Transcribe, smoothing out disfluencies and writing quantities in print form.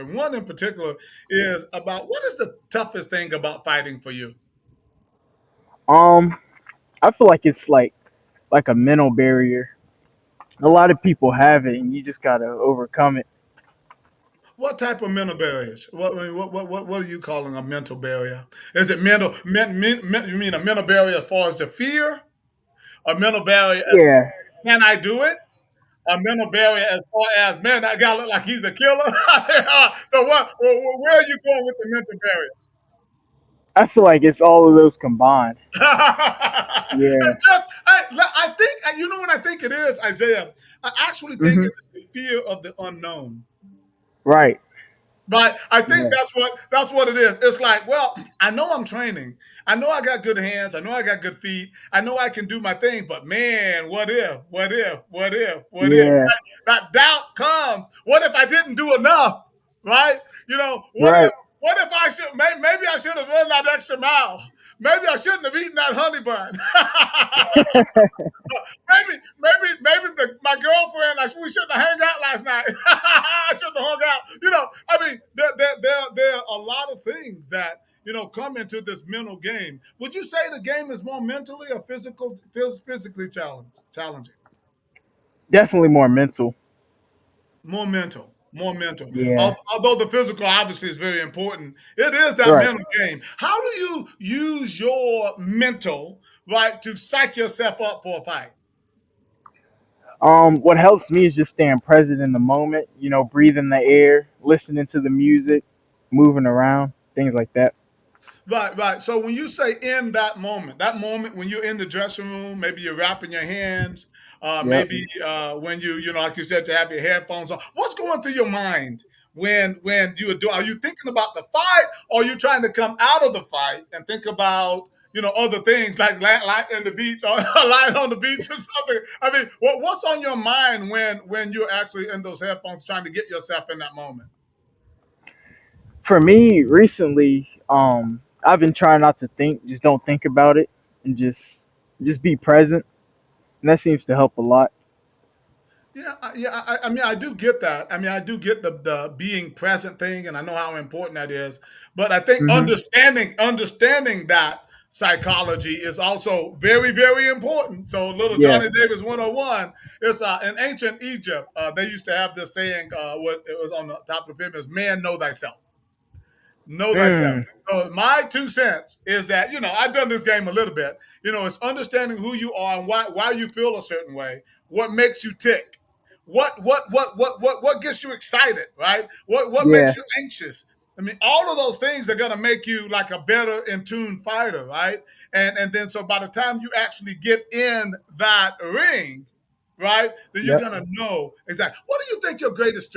and one in particular is about what is the toughest thing about fighting for you? Um, I feel like it's like a mental barrier. A lot of people have it, and you just gotta overcome it. What type of mental barriers? What I mean, what are you calling a mental barrier? Is it mental? You mean a mental barrier as far as the fear? A mental barrier as Yeah, can I do it? A mental barrier as far as man, that guy look like he's a killer. So where are you going with the mental barrier? I feel like it's all of those combined. Yeah. It's just I think you know what I think it is, Isaiah. I actually think Mhm. it's the fear of the unknown. Right. But I think Yeah. that's what it is. It's like, well, I know I'm training. I know I got good hands. I know I got good feet. I know I can do my thing. But man, what if? What if? What if? What if? Yeah. That doubt comes. What if I didn't do enough? Right? What if? Right. What if I should? Maybe I should have run that extra mile. Maybe I shouldn't have eaten that honey bun. maybe my girlfriend. We shouldn't have hung out last night. I shouldn't have hung out. I mean, there are a lot of things that come into this mental game. Would you say the game is more mentally or physically challenging? Definitely more mental. More mental. More mental. Yeah. Although the physical obviously is very important, it is that Right. mental game. How do you use your mental right to psych yourself up for a fight? What helps me is just staying present in the moment. Breathing the air, listening to the music, moving around, things like that. Right, right. So when you say in that moment when you're in the dressing room, maybe you're wrapping your hands, Yep. maybe when like you said, to have your headphones on. What's going through your mind when you are doing? Are you thinking about the fight, or are you trying to come out of the fight and think about other things like lying in the beach or lying on the beach or something? I mean, what's on your mind when you're actually in those headphones trying to get yourself in that moment? For me, recently, I've been trying not to think. Just don't think about it, and just be present. And that seems to help a lot. Yeah, yeah. I mean, I do get that. I mean, I do get the being present thing, and I know how important that is. But I think Hmm. understanding that psychology is also very, very important. So, little Yeah. Johnny Davis 101 is in ancient Egypt. They used to have this saying. What it was on the top of the pyramid is, "Man, know thyself." Know thyself. Mm. So my 2 cents is that I've done this game a little bit. It's understanding who you are and why you feel a certain way. What makes you tick? What gets you excited? Right? What Yeah. makes you anxious? I mean, all of those things are gonna make you like a better in tune fighter, right? And then so by the time you actually get in that ring, right, then you're Yep. gonna know exactly. What do you think your greatest